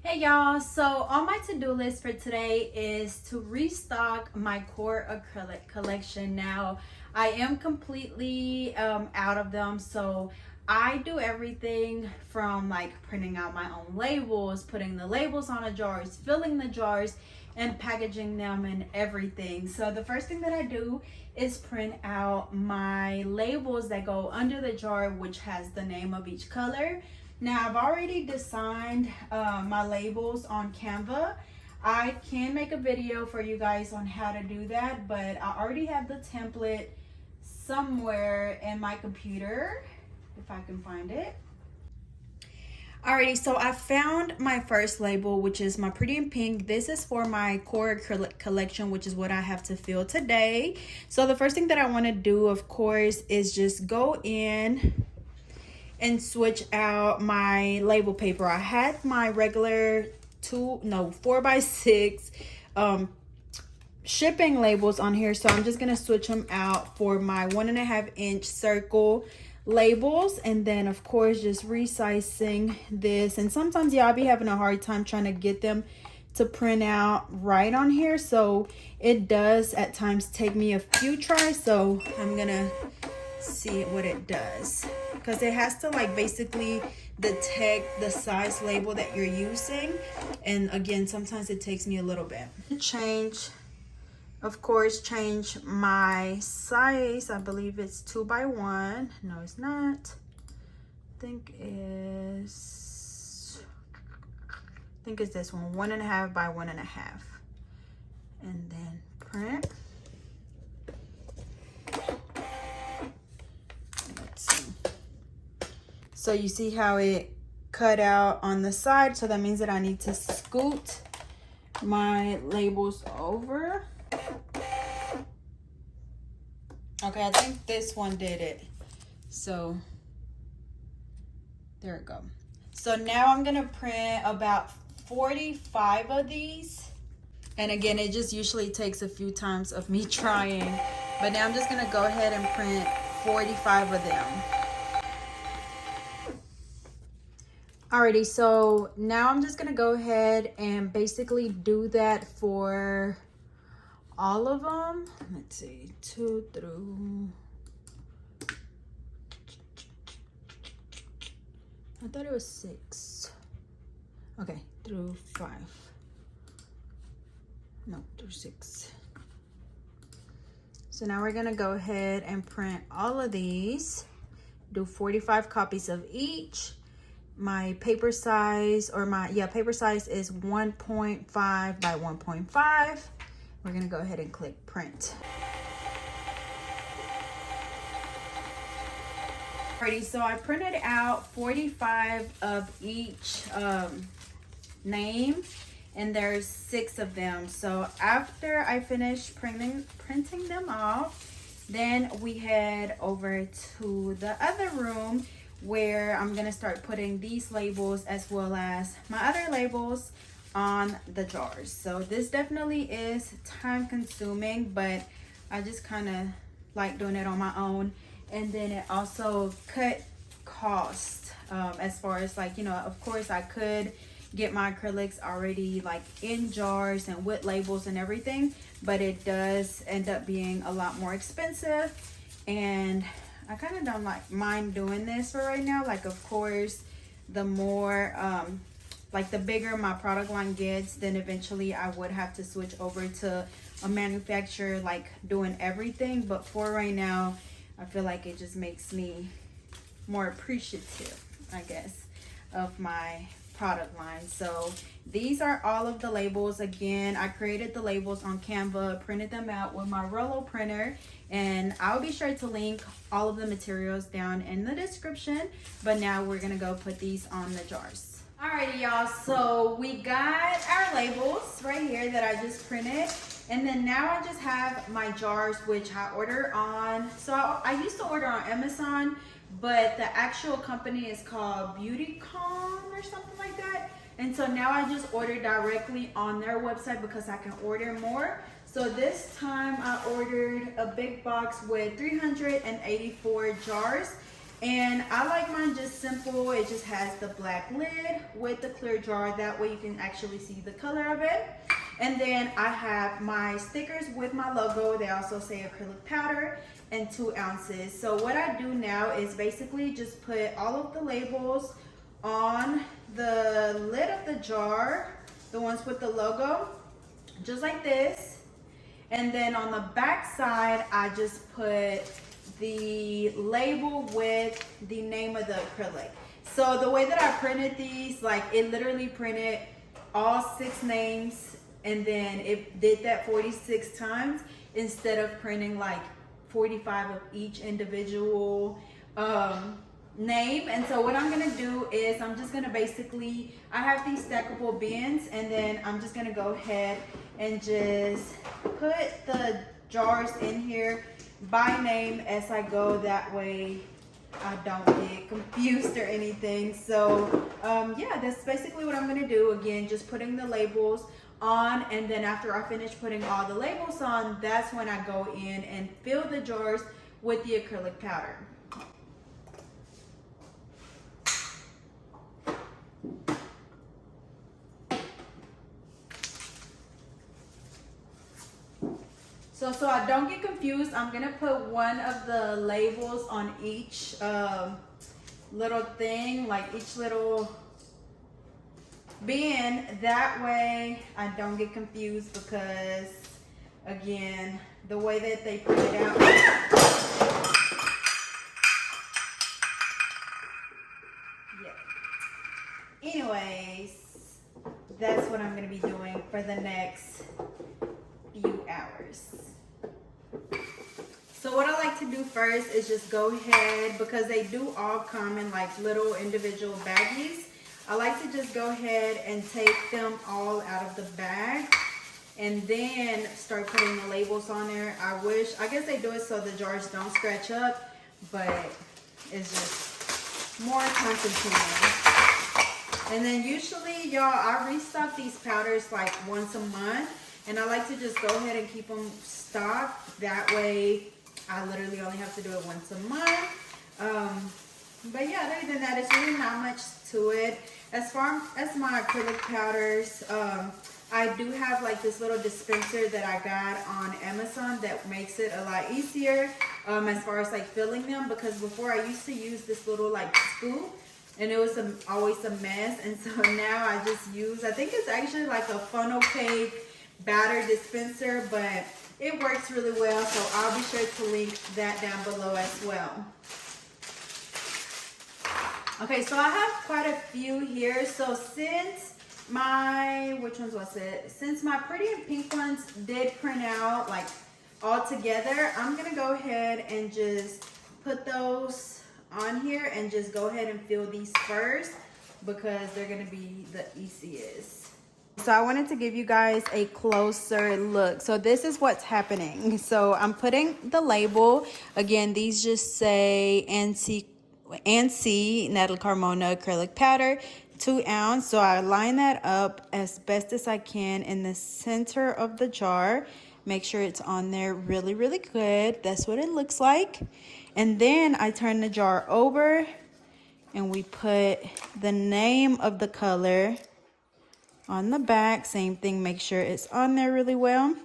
Hey y'all, so on my to-do list for today is to restock my core acrylic collection. Now I am completely out of them, so I do everything from like printing out my own labels, putting the labels on the jars, filling the jars, and packaging them and everything. So the first thing that I do is print out my labels that go under the jar, which has the name of each color. Now I've already designed my labels on Canva. I can make a video for you guys on how to do that, but I already have the template somewhere in my computer, if I can find it. Alrighty, so I found my first label, which is my Pretty in Pink. This is for my core acrylic collection, which is what I have to fill today. So the first thing that I want to do, of course, is just go in and switch out my label paper. I had my regular 4x6 shipping labels on here, so I'm just gonna switch them out for my 1.5-inch circle labels, and then of course just resizing this. And sometimes y'all be having a hard time trying to get them to print out right on here, so it does at times take me a few tries. So I'm gonna see what it does, because it has to like basically detect the size label that you're using, and again sometimes it takes me a little bit. Change my size. I believe it's 2x1. No, it's not. I think it's this one, 1.5 by 1.5, and then print. So you see how it cut out on the side, so that means that I need to scoot my labels over. Okay, I think this one did it. So there we go. So now I'm gonna print about 45 of these. And again, it just usually takes a few times of me trying, but now I'm just gonna go ahead and print 45 of them. Alrighty, so now I'm just gonna go ahead and basically do that for all of them. Let's see, 2 through, I thought it was 6. Okay, through 5. No, through 6. So now we're gonna go ahead and print all of these, do 45 copies of each. My paper size, paper size is 1.5 by 1.5. We're gonna go ahead and click print. Alrighty, so I printed out 45 of each name, and there's 6 of them. So after I finish printing them off, then we head over to the other room where I'm gonna start putting these labels as well as my other labels on the jars. So this definitely is time consuming, but I just kind of like doing it on my own. And then it also cut cost as far as like, you know, of course I could get my acrylics already like in jars and with labels and everything, but it does end up being a lot more expensive, and I kind of don't mind doing this for right now. Like, of course, the more like the bigger my product line gets, then eventually I would have to switch over to a manufacturer like doing everything. But for right now, I feel like it just makes me more appreciative, I guess, of my product line. So these are all of the labels. Again, I created the labels on Canva, printed them out with my Rollo printer, and I'll be sure to link all of the materials down in the description. But now we're gonna go put these on the jars. Alrighty, y'all, so we got our labels right here that I just printed, and then now I just have my jars, which I order on, so I used to order on Amazon, but the actual company is called Beautycon or something like that. And so now I just order directly on their website because I can order more. So this time I ordered a big box with 384 jars. And I like mine just simple. It just has the black lid with the clear jar. That way you can actually see the color of it. And then I have my stickers with my logo. They also say acrylic powder and 2 ounces. So what I do now is basically just put all of the labels on the lid of the jar, the ones with the logo, just like this. And then on the back side, I just put the label with the name of the acrylic. So the way that I printed these, like it literally printed all 6 names, and then it did that 46 times instead of printing like 45 of each individual name. And so what I'm gonna do is I'm just gonna basically, I have these stackable bins, and then I'm just gonna go ahead and just put the jars in here by name as I go. That way I don't get confused or anything. So yeah, that's basically what I'm gonna do. Again, just putting the labels on, and then after I finish putting all the labels on, that's when I go in and fill the jars with the acrylic powder. So I don't get confused, I'm gonna put one of the labels on each little thing, like each little bin. That way I don't get confused, because again, the way that they print it out. Yeah. Anyways, that's what I'm gonna be doing for the next few hours. So what I like to do first is just go ahead, because they do all come in like little individual baggies. I like to just go ahead and take them all out of the bag and then start putting the labels on there. I guess they do it so the jars don't scratch up, but it's just more time consuming. And then usually, y'all, I restock these powders like once a month, and I like to just go ahead and keep them stocked. That way I literally only have to do it once a month. But yeah, other than that, it's really not much to it. As far as my acrylic powders, I do have like this little dispenser that I got on Amazon that makes it a lot easier as far as like filling them, because before I used to use this little like scoop, and it was always a mess. And so now I just use, I think it's actually like a funnel cake batter dispenser, but it works really well, so I'll be sure to link that down below as well. Okay, so I have quite a few here. So since my, which ones was it? Since my pretty and pink ones did print out like all together, I'm gonna go ahead and just put those on here and just go ahead and fill these first, because they're gonna be the easiest. So I wanted to give you guys a closer look. So this is what's happening. So I'm putting the label. Again, these just say NC Natali Carmona acrylic powder, 2 ounce. So I line that up as best as I can in the center of the jar. Make sure it's on there really, really good. That's what it looks like. And then I turn the jar over and we put the name of the color on the back. Same thing, make sure it's on there really well,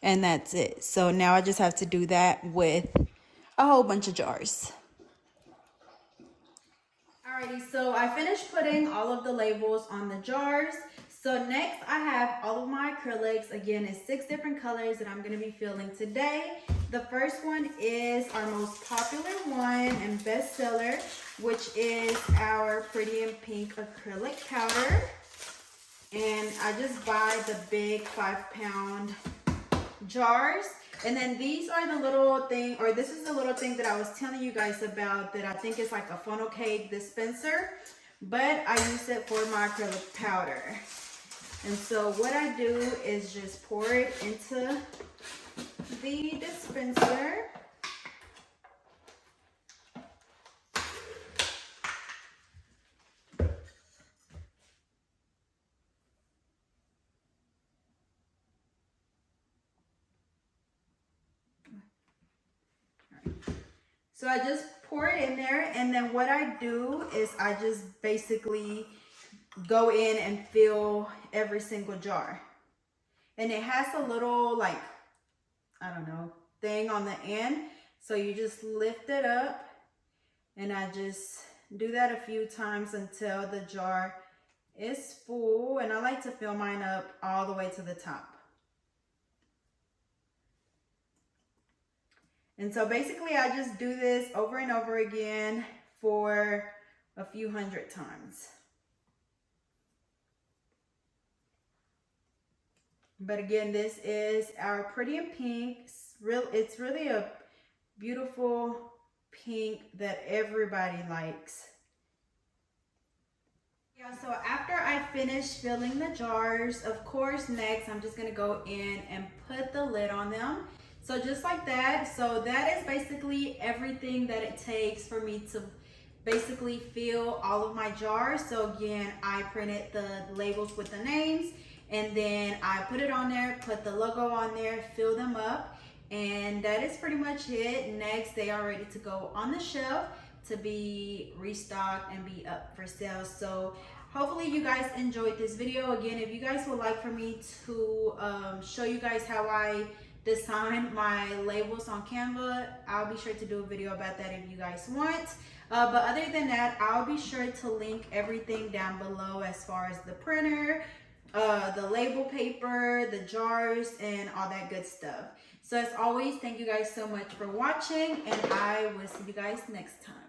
and that's it. So now I just have to do that with a whole bunch of jars. Alrighty, so I finished putting all of the labels on the jars. So next I have all of my acrylics. Again, it's 6 different colors that I'm going to be filling today. The first one is our most popular one and bestseller, which is our pretty and pink acrylic powder. And I just buy the big 5-pound jars. And then these are the little thing, or this is the little thing that I was telling you guys about, that I think is like a funnel cake dispenser, but I use it for my acrylic powder. And so what I do is just pour it into the dispenser. So I just pour it in there, and then what I do is I just basically go in and fill every single jar. And it has a little, like, I don't know, thing on the end. So you just lift it up, and I just do that a few times until the jar is full. And I like to fill mine up all the way to the top. And so basically I just do this over and over again for a few hundred times. But again, this is our Pretty in Pink. It's really a beautiful pink that everybody likes. Yeah, so after I finish filling the jars, of course, next I'm just gonna go in and put the lid on them. So just like that. So that is basically everything that it takes for me to basically fill all of my jars. So again, I printed the labels with the names, and then I put it on there, put the logo on there, fill them up, and that is pretty much it. Next, they are ready to go on the shelf to be restocked and be up for sale. So hopefully you guys enjoyed this video. Again, if you guys would like for me to show you guys how I design my labels on Canva, I'll be sure to do a video about that if you guys want. But other than that, I'll be sure to link everything down below as far as the printer, the label paper, the jars, and all that good stuff. So as always, thank you guys so much for watching, and I will see you guys next time.